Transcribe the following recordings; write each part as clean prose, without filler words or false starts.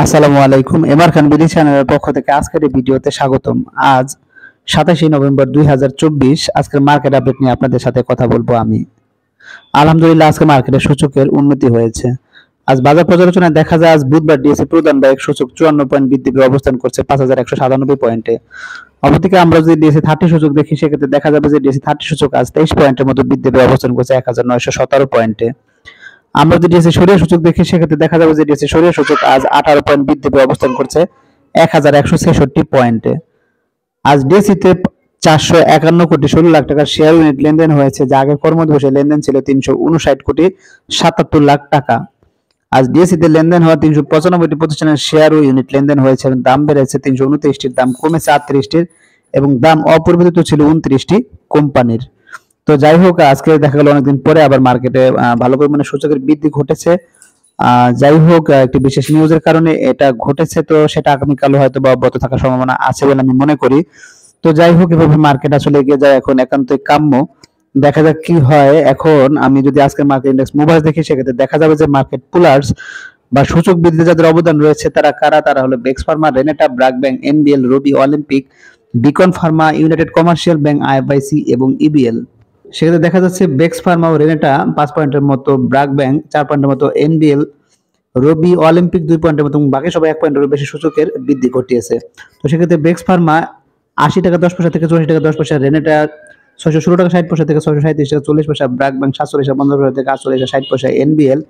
আসসালামু আলাইকুম। এমআর খান বিডি চ্যানেলের পক্ষ থেকে আজকের এই ভিডিওতে স্বাগতম। আজ 27 নভেম্বর 2024 আজকের মার্কেট আপডেট নিয়ে আপনাদের সাথে কথা বলবো আমি। আলহামদুলিল্লাহ আজকে মার্কেটের সূচকের উন্নতি হয়েছে। আজ বাজার পর্যালোচনায় দেখা যায় আজ বুধবার ডিএসই প্রধান বা এক সূচক 54 পয়েন্ট বৃদ্ধি পেয়ে অবস্থান করছে 5197 পয়েন্টে। অপরদিকে আমরা যদি ডিএসই 30 সূচক দেখি সেক্ষেত্রে দেখা যাবে যে ডিএসই 30 সূচক আজ 23 পয়েন্টের মতো বৃদ্ধি পেয়ে অবস্থান করছে 1917 পয়েন্টে। আমরা যদি ডিএসই সরিয়া সূচক দেখি সেক্ষেত্রে দেখা যাবে যে ডিএসই সরিয়া সূচক আজ 18 পয়েন্ট বৃদ্ধি পেয়ে অবস্থান করছে 1166 পয়েন্টে। আজ ডিএসইতে 451 কোটি 16 লাখ টাকার শেয়ার ইউনিট লেনদেন হয়েছে, যা আগের কর্মদিবসে লেনদেন ছিল 359 কোটি 77 লাখ টাকা। আজ ডিএসইতে লেনদেন হওয়া 395টি প্রতিষ্ঠানের শেয়ার ও ইউনিট লেনদেন হয়েছে এবং দাম বেড়েছে 329টির, দাম কমেছে 38টির এবং দাম অপরিবর্তিত ছিল 29টি কোম্পানির। তো যাই হোক, আজকে দেখা গেল অনেকদিন পরে আবার মার্কেটে ভালো পরিমাণে সূচকের বৃদ্ধি ঘটেছে। যাই হোক, একটি বিশেষ নিউজের কারণে এটা ঘটেছে, তো সেটা আগামীকালও হয়তো বা অব্যাহত থাকার সম্ভাবনা আছে বলে আমি মনে করি। তো যাই হোক, এভাবে মার্কেট আসলে এগিয়ে যায় এখন একান্তই কাম্য। দেখা যাক কি হয়। এখন আমি যদি আজকে মার্কেট ইন্ডেক্স মুভার্স দেখি সেক্ষেত্রে দেখা যাবে যে মার্কেট পুলার্স বা সূচক বৃদ্ধিতে যাদের অবদান রয়েছে তারা কারা, তারা হলো বেক্স Pharma, Renata, BRAC Bank, NBL, Robi Olympic, Beacon Pharma, United Commercial Bank, IFIC এবং ইবিএল। সেক্ষেত্রে দেখা যাচ্ছে বেক্স ফার্মা ও রেনেটা 5 পয়েন্টের মতো, ব্র্যাক ব্যাংক 4 পয়েন্টের মতো, এনবিএল, রবি অলিম্পিক 2 পয়েন্টের মতো এবং বাকি সবাই 1 পয়েন্টের বেশি সূচকের বৃদ্ধি ঘটিয়েছে। তো সেক্ষেত্রে বেক্স ফার্মা 80 টাকা 10 পয়সা থেকে 84 টাকা 10 পয়সা, রেনেটা 616 টাকা 60 পয়সা থেকে 637 টাকা 40 পয়সা, ব্র্যাক ব্যাংক 47 টাকা 50 পয়সা থেকে 48 টাকা 60 পয়সা, এনবিএল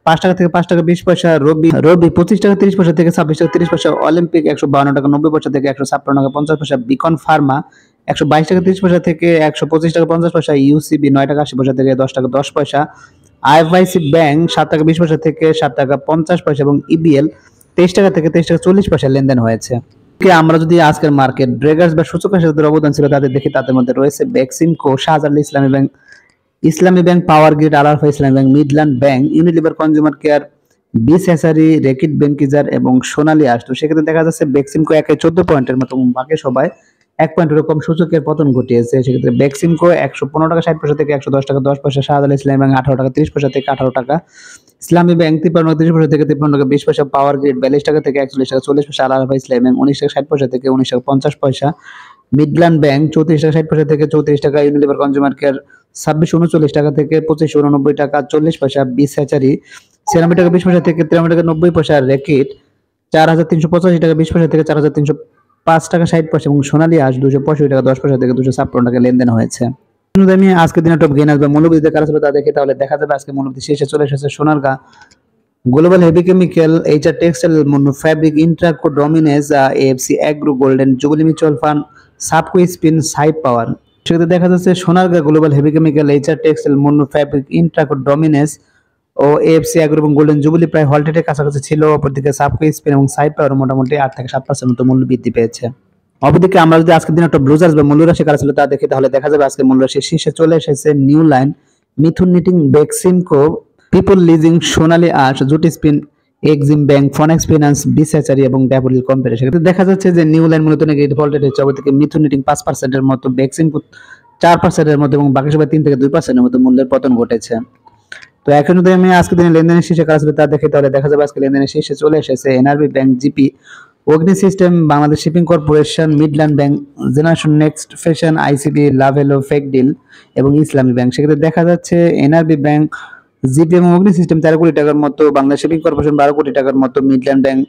5 টাকা থেকে 5 টাকা 20 পয়সা, রবি 25 টাকা 30 পয়সা থেকে 26 টাকা 30 পয়সা, অলিম্পিক 152 টাকা 90 পয়সা থেকে 156 টাকা 50 পয়সা, বিকন ফার্মা 122 টাকা 30 পয়সা থেকে 125 টাকা 50 পয়সা, ইউসিবি 9 টাকা 80 পয়সা থেকে 10 টাকা 10 পয়সা, আইএফআইসি ব্যাংক 7 টাকা 20 পয়সা থেকে 7 টাকা 50 পয়সা এবং ইবিএল 23 টাকা থেকে 23 টাকা 40 পয়সা লেনদেন হয়েছে। আমরা যদি আজকের মার্কেট ব্রেকার্স বা সূচকের সাথে অবদান ছিল তাদের দেখি, তাদের মধ্যে রয়েছে Beximco, Shahjalal Islami Bank, Power Grid, Al Arafah Islami Bank, Midland Bank, Unilever Consumer Care, বিসএসআরই, রেকিট বেনকিজার এবং সোনালী আঁশ। তো সেক্ষেত্রে দেখা যাচ্ছে বেক্সিমকো 14 পয়েন্টের মতো এবং বাকি সবাই 1 পয়েন্টের কম সূচকের পতন ঘটিয়েছে। সেক্ষেত্রে বেক্সিমকো 115 টাকা 60 পয়সা থেকে 110 টাকা 10 পয়সা, শাহজালাল ইসলামী ব্যাংক 18 টাকা 30 পয়সা থেকে 18 টাকা, ইসলামী ব্যাংক 53 টাকা 30 পয়সা থেকে 53 টাকা 20 পয়সা, পাওয়ার গ্রিড 42 টাকা থেকে 41 টাকা 40 পয়সা, আল আরাফাহ ইসলামী ব্যাংক 19 টাকা 60 পয়সা থেকে 19 টাকা 50 পয়সা, মিডল্যান্ড ব্যাংক 34 টাকা 60 পয়সা থেকে 34 টাকা, ইউনিলিভার কনজিউমার কেয়ার 2639 টাকা থেকে 2589 টাকা 40 পয়সা, বিসএসআরই 96 টাকা 20 পয়সা থেকে 93 টাকা 90 পয়সা, রেকিট 4385 টাকা 20 পয়সা থেকে 4305 টাকা 60 পয়সা এবং সোনালী আঁশ 265 টাকা 10 পয়সা থেকে 256 টাকা লেনদেন হয়েছে। আমি আজকের দিনে টপ গেইনার বা মূল্যবৃদ্ধিতে কারা ছিল তা দেখি, তাহলে দেখা যাবে আজকে মূল্যবৃদ্ধি শেষে চলে এসেছে Sonargaon, Global Heavy Chemical, HR Textile, Munnu Fabric, Intraco, Dominage, AFC Agro, Golden Jubilee Mutual Fund, সাবকো স্পিন, সাইপ পাওয়ার। সেক্ষেত্রে দেখা যাচ্ছে Sonargaon, Global Heavy Chemical, HR Textile, Munnu Fabric, Intraco, Dominage ও এএফসি এগ্রো এবং গোল্ডেন জুবিলি প্রায় হলটেটের কাছাকাছি ছিল। অপরদিকে সাবকো স্পিন এবং সাইপ পাওয়ার মোটামুটি 8 থেকে 7% মতো মূল্য বৃদ্ধি পেয়েছে। অপরদিকে আমরা যদি আজকের দিনে একটা ব্লুজার্স বা মূল্যরাশি কারা ছিল তা দেখি, তাহলে দেখা যাবে আজকে মূল্যরাশি শীর্ষে চলে এসেছে New Line, Mithun Knitting, Beximco, People Leasing, Sonali Aansh, Jute Spin, Exim Bank, Phoenix Finance, বিসএসআরই এবং ড্যাফোডিল কোম্পানি। সেক্ষেত্রে দেখা যাচ্ছে যে নিউ লাইন মূলত নাকি ডিফল্টেড হচ্ছে, অপরদিকে মিথুন নিটিং 5%-এর মতো, বেক্সিমকো 4%-এর মতো এবং বাকি সবাই 3 থেকে 2%-এর মতো মূল্যের পতন ঘটেছে। তো এখন যদি আমি আজকে দিনে লেনদেনের শীর্ষে কারা ছিল তা দেখি, তাহলে দেখা যাবে আজকে লেনদেনের শীর্ষে চলে এসেছে NRB Bank, GP, Agni System, Bangladesh Shipping Corporation, Midland Bank, Generation Next Fashion, ICB, Lovello, ফেকডিল এবং ইসলামী ব্যাংক। সেক্ষেত্রে দেখা যাচ্ছে এনআরবি ব্যাংক, জিপি এবং অগ্নি সিস্টেম 13 কোটি টাকার মতো, বাংলাদেশ শিপিং কর্পোরেশন 12 কোটি টাকার মতো, Midland Bank,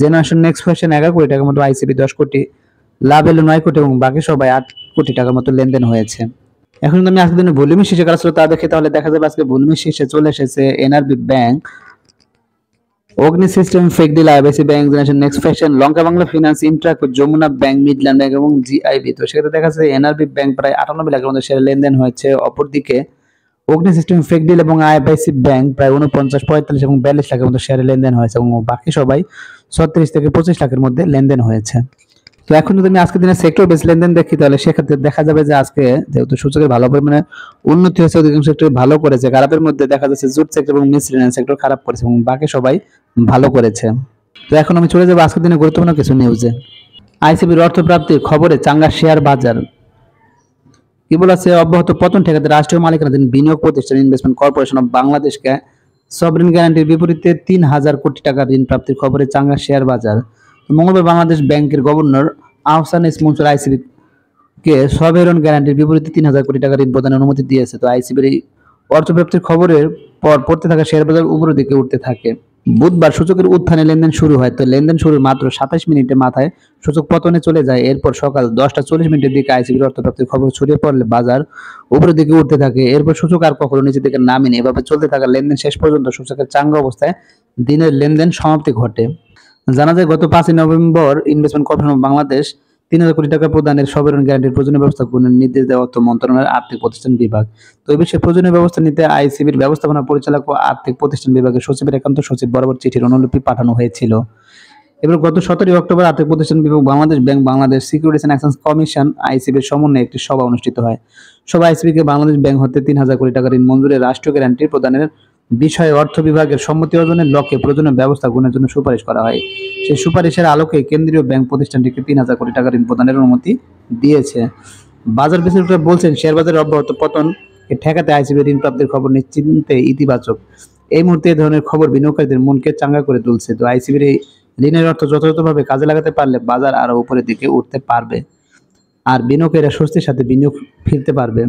Generation Next fashion 11 কোটি টাকার মতো, আইসিবি 10 কোটি, লাভেলো 9 কোটি এবং বাকি সবাই 8 কোটি টাকার মতো লেনদেন হয়েছে। এখন যদি আমি আজকের দিনে ভলিউমের শীর্ষে কারা ছিল তা দেখি, তাহলে দেখা যাবে আজকে ভলিউমের শীর্ষে চলে এসেছে এনআরবি ব্যাংক, অগ্নি সিস্টেম, ফেকডিল, IBC Bank, Generation Next Fashion, Lanka Bangla Finance, Intraco, Jamuna Bank, Midland Bank এবং জিআইবি। তো সেক্ষেত্রে দেখা যাচ্ছে এনআরবি ব্যাংক প্রায় 98 লাখের মতো শেয়ার লেনদেন হয়েছে। অপরদিকে অগ্নি সিস্টেম, ফেকডিল এবং আইবিসি ব্যাংক প্রায় 49, 45 এবং 42 লাখের মতো শেয়ারে লেনদেন হয়েছে এবং বাকি সবাই 36 থেকে 25 লাখের মধ্যে লেনদেন হয়েছে। তো এখন যদি আমি আজকের দিনে সেক্টর বেস লেনদেন দেখি, তাহলে সেক্ষেত্রে দেখা যাবে যে আজকে যেহেতু সূচকের ভালো পরিমাণে উন্নতি হয়েছে, অধিকাংশ সেক্টর ভালো করেছে। খারাপের মধ্যে দেখা যাচ্ছে জুট সেক্টর এবং মিসলিনিয়াস সেক্টর খারাপ করেছে এবং বাকি সবাই ভালো করেছে। তো এখন আমি চলে যাবো আজকের দিনে গুরুত্বপূর্ণ কিছু নিউজে। আইসিবির অর্থপ্রাপ্তির খবরে চাঙ্গা শেয়ার বাজার। কি বলেছে, অব্যাহত পতন ঠেকাতে রাষ্ট্রীয় মালিকানাধীন বিনিয়োগ প্রতিষ্ঠান ইনভেস্টমেন্ট কর্পোরেশন অফ বাংলাদেশকে সবরিন গ্যারান্টির বিপরীতে 3,000 কোটি টাকা ঋণ প্রাপ্তির খবরে চাঙ্গা শেয়ার বাজার। মঙ্গলবার বাংলাদেশ ব্যাংকের governor Ahsan S Mansur ICB কে সভেরন গ্যারান্টির বিপরীতে 3,000 কোটি টাকা ঋণ প্রদানের অনুমতি দিয়েছে। তো আইসিবির এই অর্থপ্রাপ্তির খবরের পর পড়তে থাকা শেয়ার বাজার উপরের দিকে উঠতে থাকে। বুধবার সূচকের উত্থানে লেনদেন শুরু হয়। তো লেনদেন শুরুর মাত্র 27 মিনিটে মাথায় সূচক পতনে চলে যায়। এরপর সকাল 10টা 40 মিনিটের দিকে আইসিবির অর্থপ্রাপ্তির খবর ছড়িয়ে পড়লে বাজার উপরের দিকে উঠতে থাকে। এরপর সূচক আর কখনো নিচের দিকে নামেনি। এভাবে চলতে থাকা লেনদেন শেষ পর্যন্ত সূচকের চাঙ্গা অবস্থায় দিনের লেনদেন সমাপ্তি ঘটে। জানা যায় গত 5ই November Investment Corporation of Bangladesh 3,000 কোটি টাকা প্রদানের সভেরন গ্যারান্টির প্রয়োজনীয় ব্যবস্থা গ্রহণের নির্দেশ দেয় অর্থ মন্ত্রণালয়ের আর্থিক প্রতিষ্ঠান বিভাগ। তো এই বিষয়ে প্রয়োজনীয় ব্যবস্থা নিতে আইসিবির ব্যবস্থাপনা পরিচালক ও আর্থিক প্রতিষ্ঠান বিভাগের সচিবের একান্ত সচিব বরাবর চিঠির অনুলিপি পাঠানো হয়েছিল। এবার গত 17 অক্টোবর আর্থিক প্রতিষ্ঠান বিভাগ, Bangladesh Bank, Bangladesh Securities and Exchange Commission আইসিবির সমন্বয়ে একটি সভা অনুষ্ঠিত হয়। সভায় আইসিবিকে বাংলাদেশ ব্যাংক হতে 3,000 কোটি টাকা ঋণ মঞ্জুরের রাষ্ট্রীয় গ্যারান্টি প্রদানের বিষয়ে অর্থ বিভাগের সম্মতি অর্জনের লক্ষ্যে প্রয়োজনীয় ব্যবস্থা গ্রহণের জন্য সুপারিশ করা হয়। সেই সুপারিশের আলোকে কেন্দ্রীয় ব্যাংক প্রতিষ্ঠানটিকে 3,000 কোটি টাকা ঋণ প্রদানের অনুমতি দিয়েছে। বাজার বিশ্লেষকরা বলছেন, শেয়ার বাজারের অব্যাহত পতনকে ঠেকাতে আইসিবির ঋণ প্রাপ্তির খবর নিশ্চিন্তে ইতিবাচক। এই মুহূর্তে এই ধরনের খবর বিনিয়োগকারীদের মনকে চাঙ্গা করে তুলছে। তো আইসিবির এই ঋণের অর্থ যথাযথভাবে কাজে লাগাতে পারলে বাজার আরো উপরের দিকে উঠতে পারবে, আর বিনিয়োগকারীরা স্বস্তির সাথে বিনিয়োগ ফিরতে পারবে।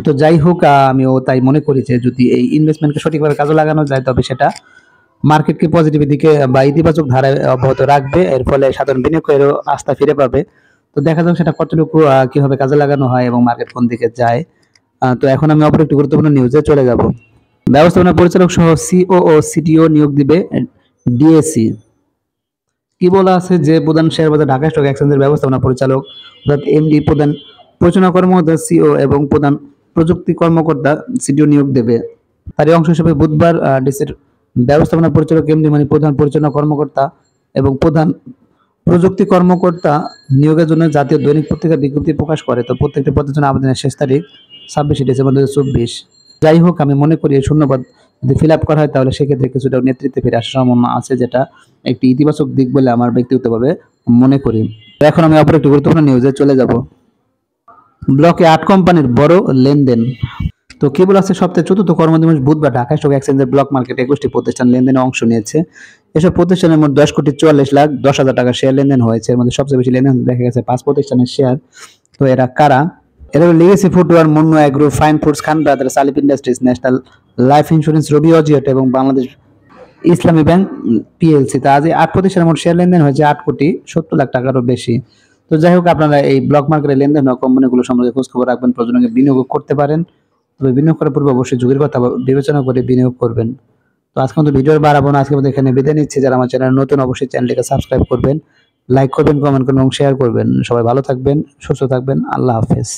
তো যাই হোক, আমিও তাই মনে করি যে যদি এই ইনভেস্টমেন্টকে সঠিকভাবে কাজে লাগানো যায় তবে সেটা মার্কেটকে পজিটিভ দিকে বা ইতিবাচক ধারায় অব্যাহত রাখবে। এর ফলে সাধারণ বিনিয়োগকারীরও আস্থা ফিরে পাবে। তো দেখা যাক সেটা কতটুকু কিভাবে কাজে লাগানো হয় এবং মার্কেট কোন দিকে যায়। তো এখন আমি অপর একটি গুরুত্বপূর্ণ নিউজে চলে যাব। ব্যবস্থাপনা পরিচালক সহ সিও ও সিটিও নিয়োগ দিবে ডিএসি। কি বলা আছে যে প্রধান শেয়ার বাজার ঢাকা স্টক এক্সচেঞ্জের ব্যবস্থাপনা পরিচালক অর্থাৎ এমডি, প্রধান পরিচালনা কর্মকর্তা সিও এবং প্রধান প্রযুক্তি কর্মকর্তা সিটিও নিয়োগ দেবে। তারই অংশ হিসেবে বুধবার ডিসির ব্যবস্থাপনা পরিচালক এমডি মানে প্রধান পরিচালনা কর্মকর্তা এবং প্রধান প্রযুক্তি কর্মকর্তা নিয়োগের জন্য জাতীয় দৈনিক পত্রিকা বিজ্ঞপ্তি প্রকাশ করে। তো প্রত্যেকটি পদের জন্য আবেদনের শেষ তারিখ 26 ডিসেম্বর 2024। যাই হোক, আমি মনে করি এই শূন্যপদ যদি ফিল আপ করা হয় তাহলে সেক্ষেত্রে কিছুটা নেতৃত্বে ফিরে আসার সম্ভাবনা আছে, যেটা একটি ইতিবাচক দিক বলে আমার ব্যক্তিগতভাবে মনে করি। এখন আমি অপর একটি গুরুত্বপূর্ণ নিউজে চলে যাব। ব্লকে 8 কোম্পানির বড় লেনদেন। তো কি বলা আছে, সপ্তাহের চতুর্থ কর্মদিবস বুধবার ঢাকা স্টক এক্সচেঞ্জের ব্লক মার্কেটে 21টি প্রতিষ্ঠান লেনদেনে অংশ নিয়েছে। এসব প্রতিষ্ঠানের মধ্যে 10,44,10,000 টাকা শেয়ার লেনদেন হয়েছে। এর মধ্যে সবচেয়ে বেশি লেনদেন দেখা গেছে 5 প্রতিষ্ঠানের শেয়ার। তো এরা কারা? এরা Legacy Footwear, Munnu Agro, Fine Foods, Khan Brothers, Alif Industries, National Life Insurance, Robi Axiata এবং বাংলাদেশ ইসলামী ব্যাংক পিএলসি। তা আজ এই 8 প্রতিষ্ঠানের মোট শেয়ার লেনদেন হয়েছে 8,70,00,000 টাকারও বেশি। তো যাই হোক, আপনারা এই ব্লক মার্কেটে লেনদেন হওয়া কোম্পানিগুলো সম্পর্কে খোঁজ খবর রাখবেন, প্রয়োজনে বিনিয়োগ করতে পারেন। তবে বিনিয়োগ করার পূর্বে অবশ্যই ঝুঁকির কথা বিবেচনা করে বিনিয়োগ করবেন। তো আজকে মতো ভিডিও বাড়াবো না, আজকে মতো এখানে বিদায় নিচ্ছি। যারা আমার চ্যানেল নতুন অবশ্যই চ্যানেলটিকে সাবস্ক্রাইব করবেন, লাইক করবেন, কমেন্ট করবেন এবং শেয়ার করবেন। সবাই ভালো থাকবেন, সুস্থ থাকবেন। আল্লাহ হাফেজ।